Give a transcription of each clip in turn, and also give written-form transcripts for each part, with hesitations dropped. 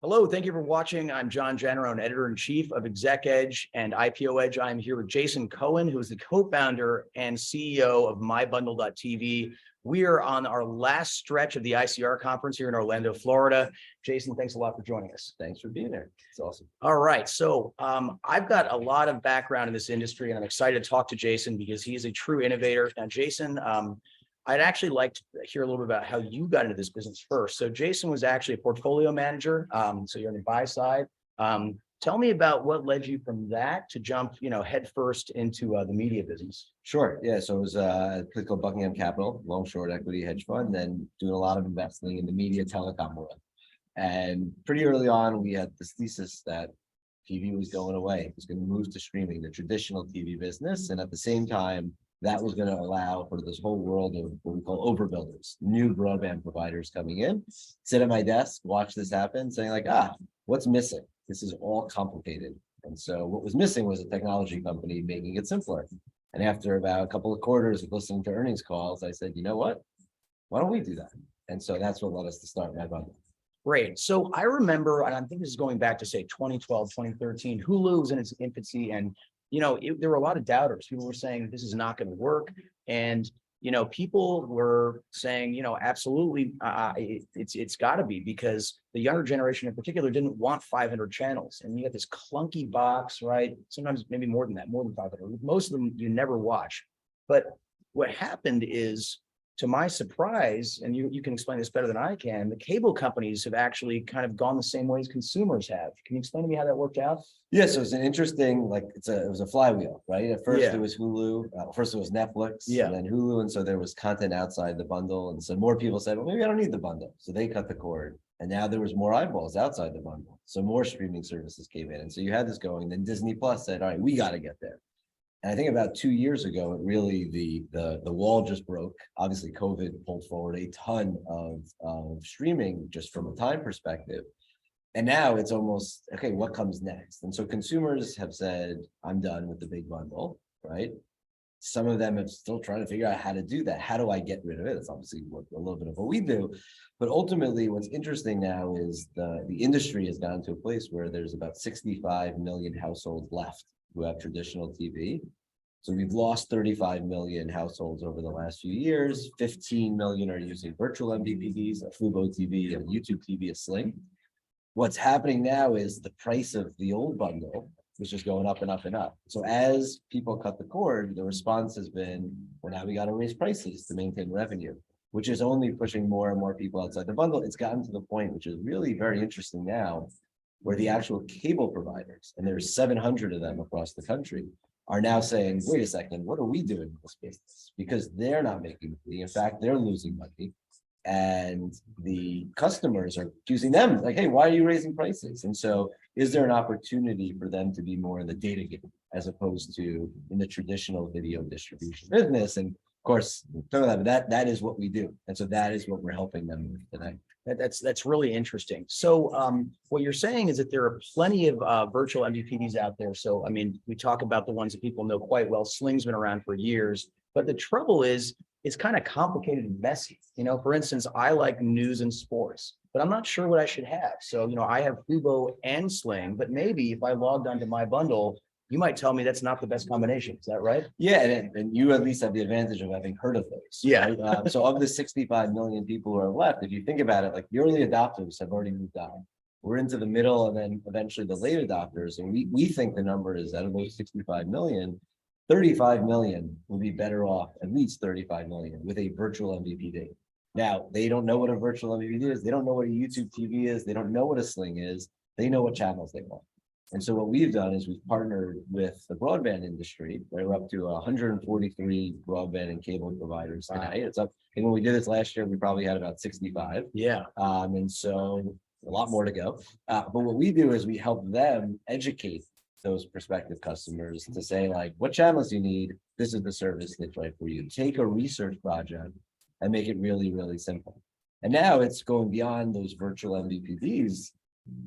Hello, thank you for watching. I'm Jannarone, editor-in-chief of Exec Edge and IPO Edge. I'm here with Jason Cohen, who is the co-founder and CEO of MyBundle.tv. We are on our last stretch of the ICR Conference here in Orlando, Florida. Jason, thanks a lot for joining us. Thanks for being there. It's awesome. All right, so I've got a lot of background in this industry, and I'm excited to talk to Jason because he is a true innovator. Now, Jason, I'd actually like to hear a little bit about how you got into this business first. So Jason was actually a portfolio manager. So you're on the buy side. Tell me about what led you from that to jump, head first into the media business. Sure. Yeah. So it was a place called Buckingham Capital, long short equity hedge fund, then doing a lot of investing in the media telecom world. And pretty early on, we had this thesis that TV was going away. It was going to move to streaming, the traditional TV business. And at the same time, that was going to allow for this whole world of what we call overbuilders, new broadband providers coming in, sit at my desk, watch this happen, saying like, what's missing? This is all complicated. And so what was missing was a technology company making it simpler. And after about a couple of quarters of listening to earnings calls, I said, you know what? Why don't we do that? And so that's what led us to start MyBundle. Great. So I remember, and I think this is going back to say 2012, 2013, Hulu was in its infancy, and there were a lot of doubters. People were saying this is not going to work. And, people were saying, absolutely, it's got to be, because the younger generation in particular didn't want 500 channels. And you got this clunky box, right? Sometimes maybe more than that, more than 500. Most of them you never watch. But what happened is, to my surprise, and you can explain this better than I can, the cable companies have actually kind of gone the same way as consumers have. Can you explain to me how that worked out? Yeah, so it's an interesting, it was a flywheel, right? At first it was Hulu, first it was Netflix, and then Hulu, and so there was content outside the bundle, and so more people said, well, maybe I don't need the bundle, so they cut the cord, and now there was more eyeballs outside the bundle, so more streaming services came in, and so you had this going. Then Disney Plus said, all right, we got to get there. And I think about 2 years ago, it really, the wall just broke. Obviously, COVID pulled forward a ton of streaming just from a time perspective. And now it's almost, okay, what comes next? And so consumers have said, I'm done with the big bundle, right? Some of them are still trying to figure out how to do that. How do I get rid of it? It's obviously a little bit of what we do. But ultimately, what's interesting now is the industry has gotten to a place where there's about 65 million households left who have traditional TV. So we've lost 35 million households over the last few years. 15 million are using virtual MVPDs, a Fubo TV, a YouTube TV, a Sling. What's happening now is the price of the old bundle is just going up and up and up. So as people cut the cord, the response has been, well, now we got to raise prices to maintain revenue, which is only pushing more and more people outside the bundle. It's gotten to the point, which is really very interesting now, where the actual cable providers, and there's 700 of them across the country, are now saying, wait a second, what are we doing in this business? Because they're not making money. In fact, they're losing money. And the customers are accusing them, like, hey, why are you raising prices? And so is there an opportunity for them to be more in the data game as opposed to in the traditional video distribution business? And of course, that is what we do. And so that is what we're helping them with today. That's really interesting. So what you're saying is that there are plenty of virtual MVPDs out there. So, I mean, we talk about the ones that people know quite well. Sling's been around for years, but the trouble is it's kind of complicated and messy. For instance, I like news and sports, but I'm not sure what I should have. So, I have Fubo and Sling, but maybe if I logged onto my bundle, you might tell me that's not the best combination. Is that right? Yeah, and you at least have the advantage of having heard of those. Yeah. Right? So of the 65 million people who are left, if you think about it, like the early adopters have already moved on. We're into the middle and then eventually the late adopters. And we think the number is out of those 65 million, 35 million will be better off, at least 35 million, with a virtual MVPD. Now, they don't know what a virtual MVPD is. They don't know what a YouTube TV is. They don't know what a Sling is. They know what channels they want. And so what we've done is we've partnered with the broadband industry. We're up to 143 broadband and cable providers today. Wow. It's up. And when we did this last year, we probably had about 65. Yeah. And so a lot more to go. But what we do is we help them educate those prospective customers to say, like, what channels you need? This is the service that's right for you. Take a research project and make it really, really simple. And now it's going beyond those virtual MVPDs.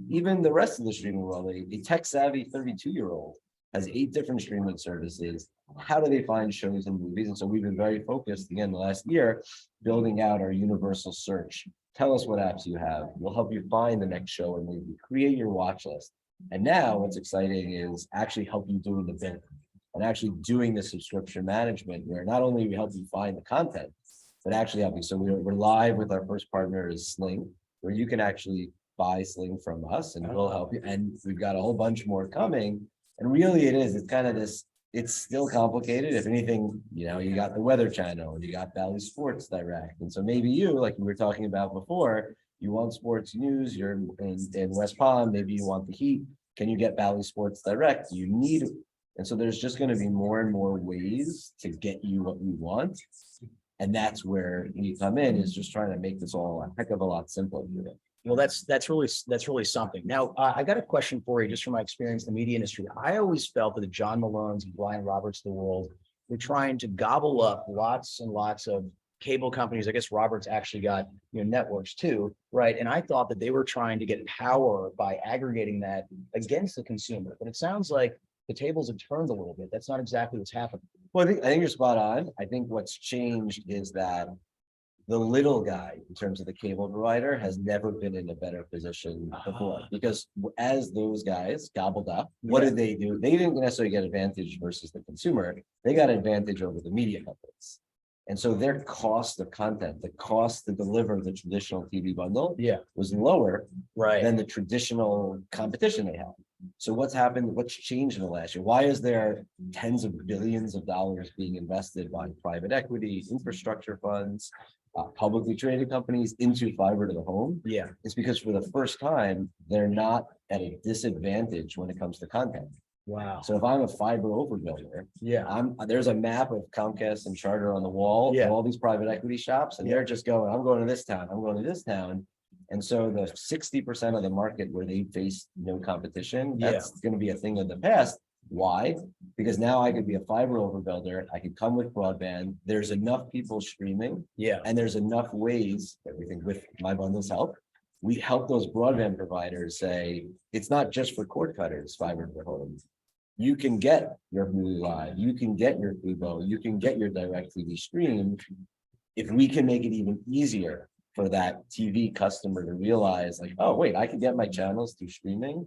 Even the rest of the streaming world, a tech-savvy 32-year-old has 8 different streaming services. How do they find shows and movies? And so we've been very focused, again, the last year, building out our universal search Tell us what apps you have. We'll help you find the next show or movie, create your watch list. And now what's exciting is actually help you doing the billing and actually doing the subscription management, where not only we help you find the content, but actually help you. So we're live with our first partner is Sling, where you can actually buy Sling from us and we'll help you. And we've got a whole bunch more coming. And really it's kind of this, it's still complicated. If anything, you got the Weather Channel, you got Bally Sports Direct. And so maybe you, like we were talking about before, you want sports news, you're in West Palm, maybe you want the Heat. Can you get Bally Sports Direct? You need it. And so there's just going to be more and more ways to get you what you want. And that's where we come in, is just trying to make this all a heck of a lot simpler. Well, that's really something. Now, I got a question for you, just from my experience in the media industry. I always felt that the John Malones and Brian Roberts of the world were trying to gobble up lots and lots of cable companies. I guess Roberts actually got networks too, right? And I thought that they were trying to get power by aggregating that against the consumer. But it sounds like the tables have turned a little bit. That's not exactly what's happening. Well, I think you're spot on. I think what's changed is that the little guy, in terms of the cable provider, has never been in a better position before, because as those guys gobbled up, what did they do? They didn't necessarily get advantage versus the consumer. They got advantage over the media companies. And so their cost of content, the cost to deliver the traditional TV bundle was lower than the traditional competition they had. So what's happened? What's changed in the last year? Why is there tens of billions of dollars being invested by private equity, infrastructure funds, publicly traded companies into fiber to the home? It's because for the first time, they're not at a disadvantage when it comes to content. Wow. So if I'm a fiber overbuilder, there's a map of Comcast and Charter on the wall of all these private equity shops, and they're just going, I'm going to this town, I'm going to this town. And so the 60% of the market where they face no competition, that's going to be a thing of the past. Why? Because now I could be a fiber overbuilder. I could come with broadband. There's enough people streaming. And there's enough ways that we think with My Bundles help. We help those broadband providers say, it's not just for cord cutters, fiber to the home. You can get your Hulu Live, you can get your Fubo, you can get your direct TV stream. If we can make it even easier for that TV customer to realize, like, oh, wait, I can get my channels through streaming,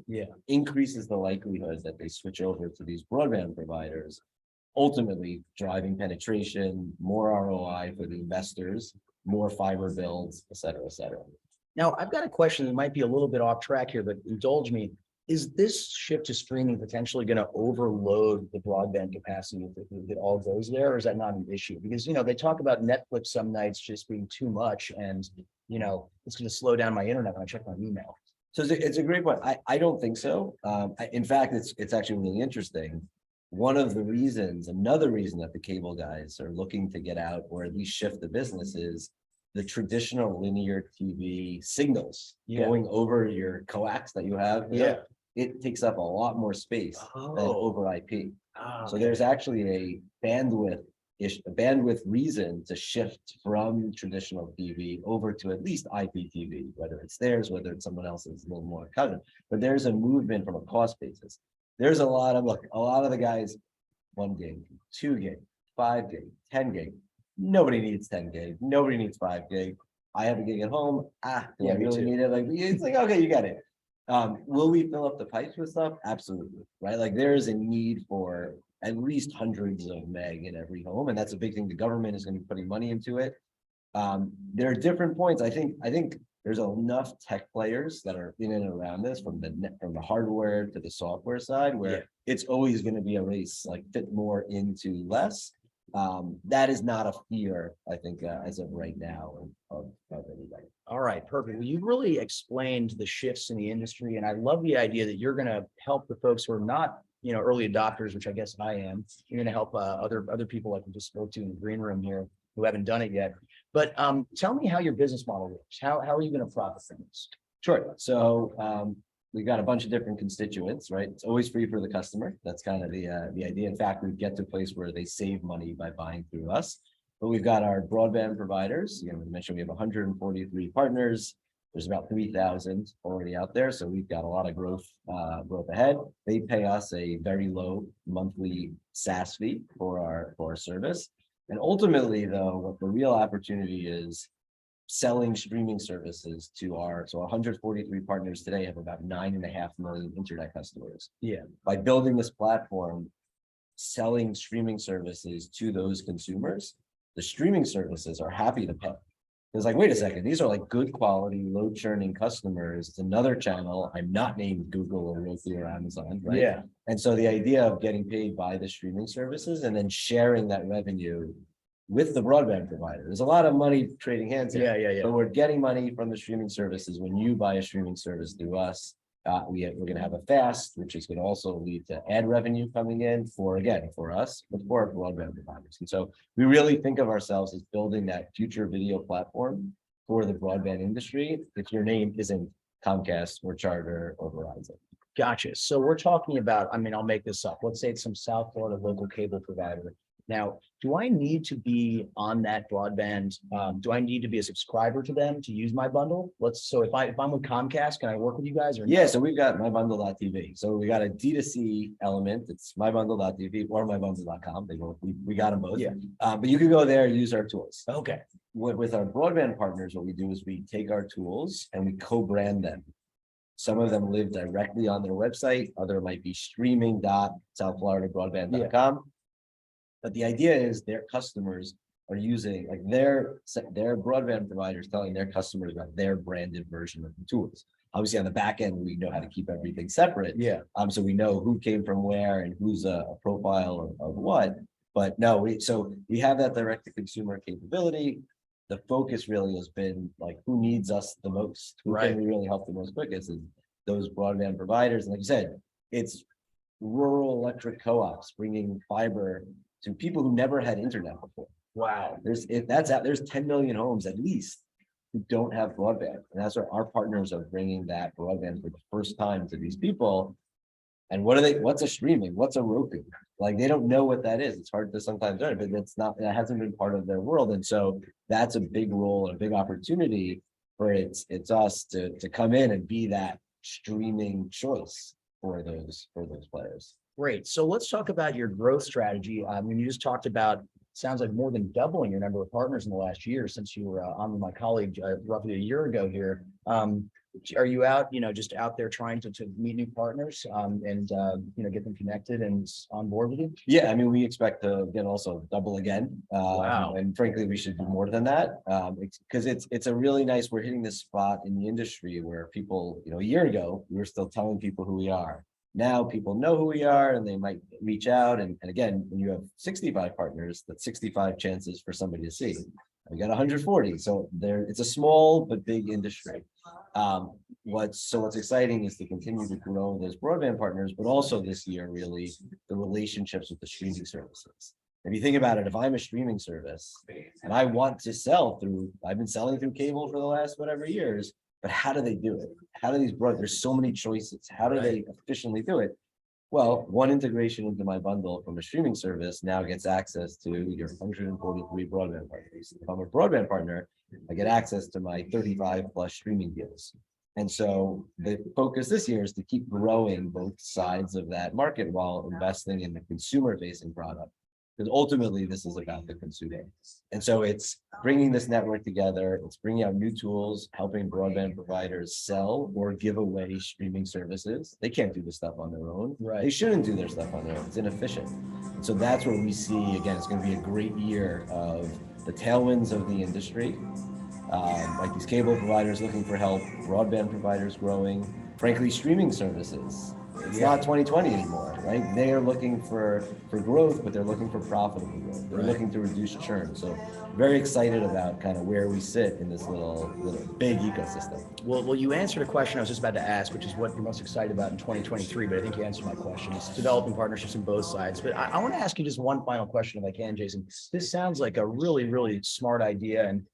increases the likelihood that they switch over to these broadband providers, ultimately driving penetration, more ROI for the investors, more fiber builds, et cetera, et cetera. Now, I've got a question that might be a little bit off track here, but indulge me. Is this shift to streaming potentially going to overload the broadband capacity if it all goes there, or is that not an issue? Because, they talk about Netflix some nights just being too much, and, it's going to slow down my internet when I check my email. So it's a great point. I don't think so. In fact, it's actually really interesting. One of the reasons, another reason that the cable guys are looking to get out, or at least shift the business, is the traditional linear TV signals going over your coax that you have. It takes up a lot more space than over IP. So there's actually a bandwidth reason to shift from traditional TV over to at least IPTV, whether it's theirs, whether it's someone else's, a little more covered. But there's a movement from a cost basis. There's a lot of the guys, 1 gig, 2 gig, 5 gig, 10 gig. Nobody needs 10 gig. Nobody needs 5 gig. I have a gig at home. Do I really need it? Like, it's like, okay, you got it. Will we fill up the pipes with stuff? Absolutely. Right. Like, there is a need for at least hundreds of meg in every home. And that's a big thing. The government is going to be putting money into it. There are different points. I think there's enough tech players that are in and around this, from the hardware to the software side, where it's always going to be a race, like fit more into less. That is not a fear, I think, as of right now of anybody. All right, perfect. Well, you've really explained the shifts in the industry, and I love the idea that you're going to help the folks who are not, early adopters, which I guess I am. You're going to help other people like we just spoke to in the green room here who haven't done it yet. But tell me how your business model works. How are you going to profit from this? Sure. So we've got a bunch of different constituents, right? It's always free for the customer. That's kind of the idea. In fact, we get to a place where they save money by buying through us. But we've got our broadband providers. We mentioned we have 143 partners. There's about 3,000 already out there. So we've got a lot of growth ahead. They pay us a very low monthly SaaS fee for our service. And ultimately, though, what the real opportunity is, selling streaming services to so 143 partners today have about 9.5 million internet customers. Yeah. By building this platform, selling streaming services to those consumers, the streaming services are happy to pay. It's like, wait a second, these are like good quality, low churning customers. It's another channel. I'm not named Google or Roku or Amazon, right? Yeah. And so the idea of getting paid by the streaming services and then sharing that revenue with the broadband provider. There's a lot of money trading hands here. Yeah. But we're getting money from the streaming services. When you buy a streaming service through us, we're going to have a fast, which is going to also lead to ad revenue coming in for us, but for our broadband providers. And so we really think of ourselves as building that future video platform for the broadband industry if your name isn't Comcast or Charter or Verizon. Gotcha. So we're talking about, I mean, I'll make this up. Let's say it's some South Florida local cable provider. Now, do I need to be on that broadband? Do I need to be a subscriber to them to use my bundle? So if I'm with Comcast, can I work with you guys or? Yeah, so we've got mybundle.tv. So we got a D2C element. It's mybundle.tv or mybundle.com. We got them both. Yeah. But you can go there and use our tools. Okay. With our broadband partners, what we do is we take our tools and we co-brand them. Some of them live directly on their website. Other might be streaming.southfloridabroadband.com. But the idea is their customers are using, like their broadband providers telling their customers about their branded version of the tools. Obviously, on the back end, we know how to keep everything separate. Yeah. So we know who came from where and who's a profile of what. But no, we have that direct to consumer capability. The focus really has been like who needs us the most, who can we really help the most quickest, and those broadband providers. And like you said, it's rural electric co-ops bringing fiber to people who never had internet before. Wow. There's 10 million homes at least who don't have broadband. And that's where our partners are bringing that broadband for the first time to these people. And what's a streaming? What's a Roku? Like they don't know what that is. It's hard to sometimes learn, but that hasn't been part of their world. And so that's a big role and a big opportunity for it's us to come in and be that streaming choice for those players. Great. So let's talk about your growth strategy. I mean, you just talked about, sounds like more than doubling your number of partners in the last year since you were on with my colleague roughly a year ago here. Are you out, just out there trying to meet new partners and get them connected and on board with you? Yeah, I mean, we expect to again also double again. Wow. And frankly, we should do more than that because it's a really nice. We're hitting this spot in the industry where people, a year ago, we were still telling people who we are. Now people know who we are and they might reach out. And again, when you have 65 partners, that's 65 chances for somebody to see. We got 140. So it's a small but big industry. What's exciting is to continue to grow those broadband partners, but also this year, really, the relationships with the streaming services. If you think about it, if I'm a streaming service and I want to I've been selling through cable for the last whatever years, but how do they do it? How do there's so many choices. How do they efficiently do it? Well, one integration into my bundle from a streaming service now gets access to your 143 broadband partners. If I'm a broadband partner, I get access to my 35 plus streaming deals. And so the focus this year is to keep growing both sides of that market while investing in the consumer facing product. Because ultimately, this is about the consumer. And so it's bringing this network together. It's bringing out new tools, helping broadband providers sell or give away streaming services. They can't do this stuff on their own. Right. They shouldn't do their stuff on their own. It's inefficient. And so that's where we see, again, it's going to be a great year of the tailwinds of the industry. Like these cable providers looking for help, broadband providers growing, frankly, streaming services. It's not 2020 anymore, right? They are looking for growth, but they're looking for profitable growth. They're looking to reduce churn. So very excited about kind of where we sit in this little big ecosystem. Well, you answered a question I was just about to ask, which is what you're most excited about in 2023, but I think you answered my question. It's developing partnerships on both sides. But I want to ask you just one final question if I can, Jason. This sounds like a really, really smart idea. And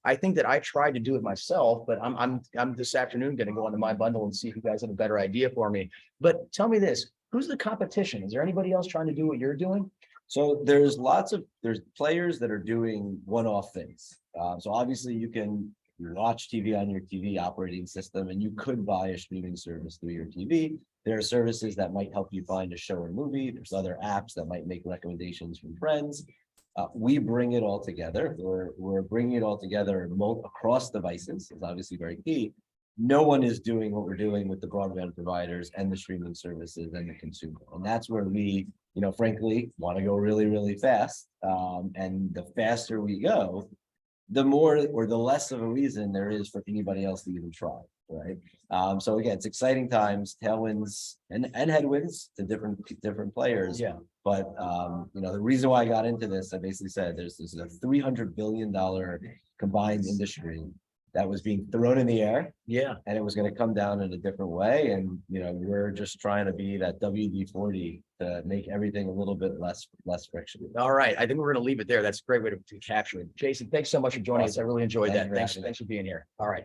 I think that I tried to do it myself, but I'm this afternoon going to go onto my bundle and see if you guys have a better idea for me. But tell me this, who's the competition? Is there anybody else trying to do what you're doing? So there's players that are doing one-off things. So obviously you can watch TV on your TV operating system and you could buy a streaming service through your TV. There are services that might help you find a show or movie. There's other apps that might make recommendations from friends. We bring it all together. We're bringing it all together across devices. Is obviously very key. No one is doing what we're doing with the broadband providers and the streaming services and the consumer. And that's where we, frankly, want to go really, really fast. And the faster we go, the more or the less of a reason there is for anybody else to even try, right? So again, it's exciting times, tailwinds and headwinds to different players. Yeah. But the reason why I got into this, I basically said there's a $300 billion combined industry that was being thrown in the air. Yeah. And it was going to come down in a different way. And we're just trying to be that WD-40 to make everything a little bit less friction. All right. I think we're going to leave it there. That's a great way to capture it. Jason, thanks so much for joining us. I really enjoyed that. Thanks for being here. All right.